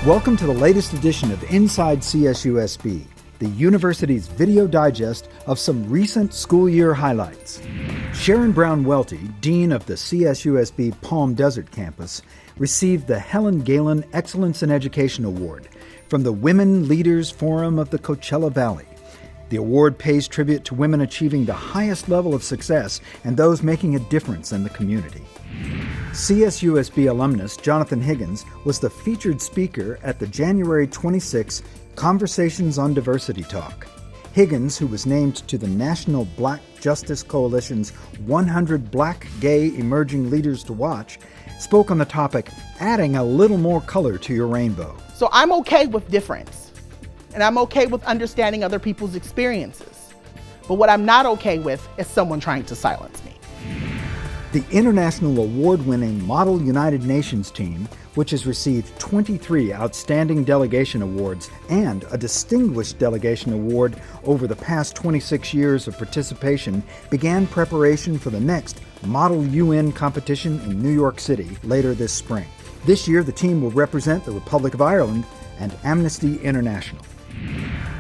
Welcome to the latest edition of Inside CSUSB, the university's video digest of some recent school year highlights. Sharon Brown Welty, Dean of the CSUSB Palm Desert campus, received the Helen Galen Excellence in Education Award from the Women Leaders Forum of the Coachella Valley. The award pays tribute to women achieving the highest level of success and those making a difference in the community. CSUSB alumnus Jonathan Higgins was the featured speaker at the January 26 Conversations on Diversity talk. Higgins, who was named to the National Black Justice Coalition's 100 Black Gay Emerging Leaders to Watch, spoke on the topic, adding a little more color to your rainbow. So I'm okay with difference, and I'm okay with understanding other people's experiences. But what I'm not okay with is someone trying to silence me. The international award-winning Model United Nations team, which has received 23 Outstanding Delegation Awards and a Distinguished Delegation Award over the past 26 years of participation, began preparation for the next Model UN competition in New York City later this spring. This year, the team will represent the Republic of Ireland and Amnesty International.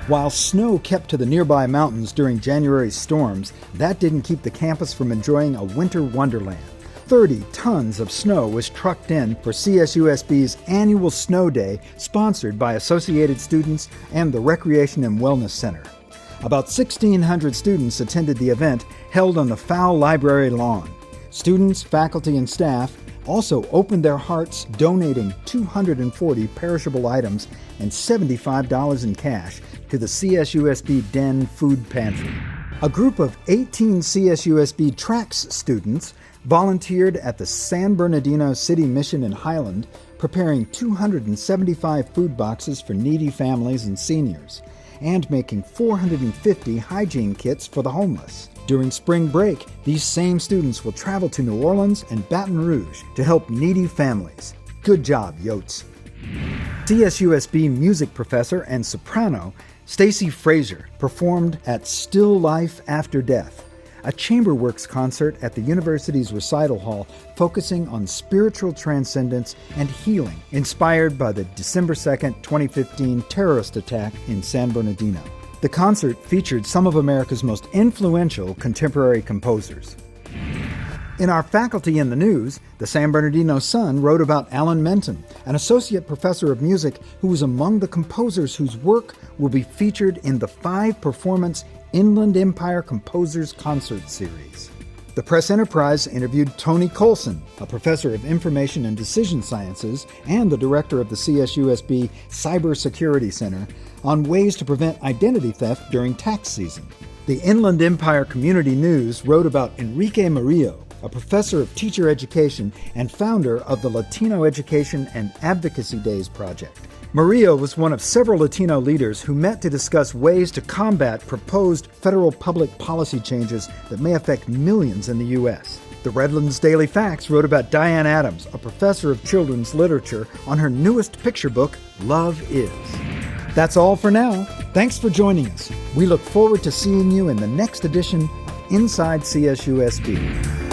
While snow kept to the nearby mountains during January's storms, that didn't keep the campus from enjoying a winter wonderland. 30 tons of snow was trucked in for CSUSB's annual Snow Day, sponsored by Associated Students and the Recreation and Wellness Center. About 1,600 students attended the event held on the Fowl Library lawn. Students, faculty, and staff also opened their hearts, donating 240 perishable items and $75 in cash to the CSUSB Den Food Pantry. A group of 18 CSUSB TRACS students volunteered at the San Bernardino City Mission in Highland, preparing 275 food boxes for needy families and seniors, and making 450 hygiene kits for the homeless. During spring break, these same students will travel to New Orleans and Baton Rouge to help needy families. Good job, Yotes. CSUSB music professor and soprano Stacy Frazier performed at Still Life After Death, a chamberworks concert at the university's recital hall focusing on spiritual transcendence and healing, inspired by the December 2, 2015 terrorist attack in San Bernardino. The concert featured some of America's most influential contemporary composers. In our Faculty in the News, the San Bernardino Sun wrote about Alan Menton, an associate professor of music who was among the composers whose work will be featured in the 5-performance Inland Empire Composers Concert Series. The Press Enterprise interviewed Tony COULSON, a professor of information and decision sciences and the director of the CSUSB Cybersecurity Center, on ways to prevent identity theft during tax season. The Inland Empire Community News wrote about ENRIQUE Murillo, a professor of teacher education and founder of the Latino Education and Advocacy Days project. Murillo was one of several Latino leaders who met to discuss ways to combat proposed federal public policy changes that may affect millions in the U.S. The Redlands Daily Facts wrote about Diane Adams, a professor of children's literature, on her newest picture book, Love Is. That's all for now. Thanks for joining us. We look forward to seeing you in the next edition of Inside CSUSB.